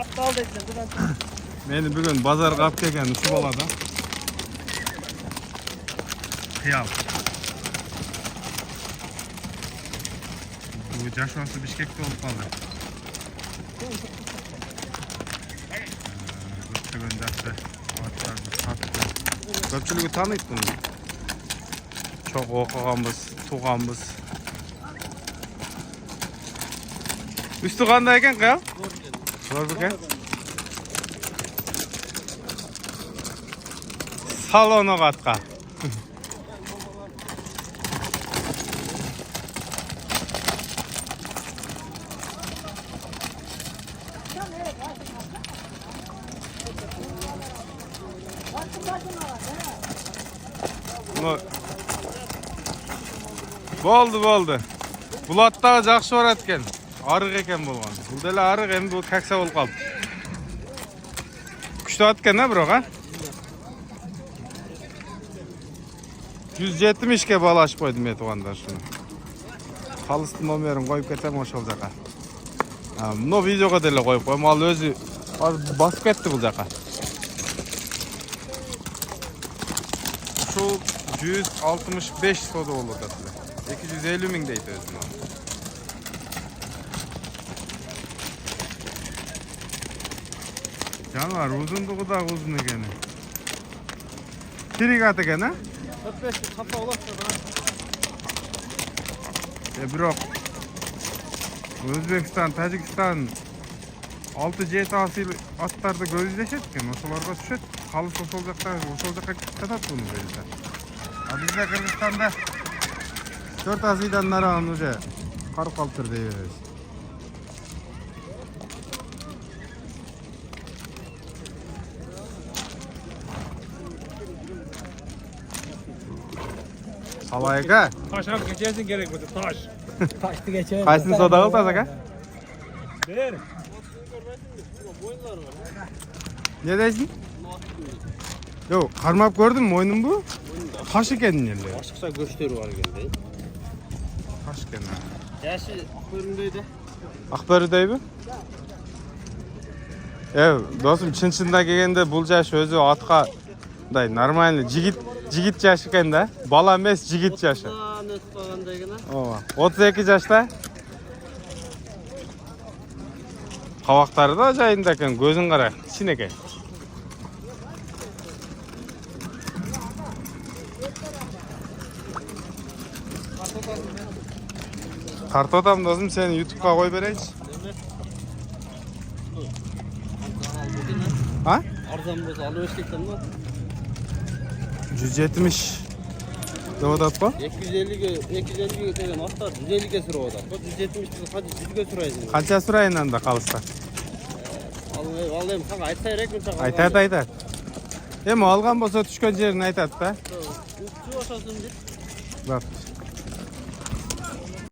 aptal deysen. Meni bugün bazarga alып kelген şu balada. Kıyal. Bu Caşvası Bişkek'te olup kaldı. Gökçegen жақсы atlardı, sattı. Köpçülüğü tanıyıp bunu. Çok okuğanbız, tuğanbız. Üstü qanday ekan Kıyal? Zor ekan. Salonu qatqa. Болды. Bulatdağı жақсы барат ekan. Arıq ekan bolğan. Bu dela arıq endi bu kaksa bolup qaldı. Күчтүү atkan ha biroq ha? 170 bal açıp koydum men tuğanlar şunu. Kalыстın номерин koyup ketem oşol jaka. Mino videoga dele koyup koyum. Al özü basıp ketdi bu jaka. Şu 165 soda olur da size. 250 ming deydi özüm. Canvar uzunluğu da uzun ekan. Kirik at ekan ha? 45 kafa ulaştı bana. Biroq O'zbekiston, Tojikiston 6-7 asil atlarda gözleşet ekan, oşolarga düşet. Kalış oşol jakka katat bunu böyle. Bizde Kırgızstanda 4 asiydan naran уже qarıp kalıptır deybereriz. Salayık ha? Taş alıp geçersin gerek bu taş. Taştı geçer. Kaysın soda kıldı aka? Ver. Ne deysin? Yok, karmap gördün mü oyunun bu? Taş eken yerler. Başkısa göçleri var geldi. Taş eken ha. Yaşı akböründeydi. Akbörüdey mi? Dostum çın-çında kelgende bul jaş özü atqa нормально жигит жашы экен да. Бала эмес, жигит жашы. 32 жашта. Кабактары да жайында экен, көзүн кара, кичинекей. Картотам досум, сени YouTube'га кой берейинчи. Ha? Arzan bolsa alıp eşlikten mi? 170 devodat mı? 250 tegen atlar 150 sürüyor da. 170 hadi 100 sürüyor. Kança sürayın anda kalırsa? Alayım kanka aytay rekmi çaka. Aytat. Hem algan bolsa düşkön jerini aytat da. Şu aşağısın bir. Bak.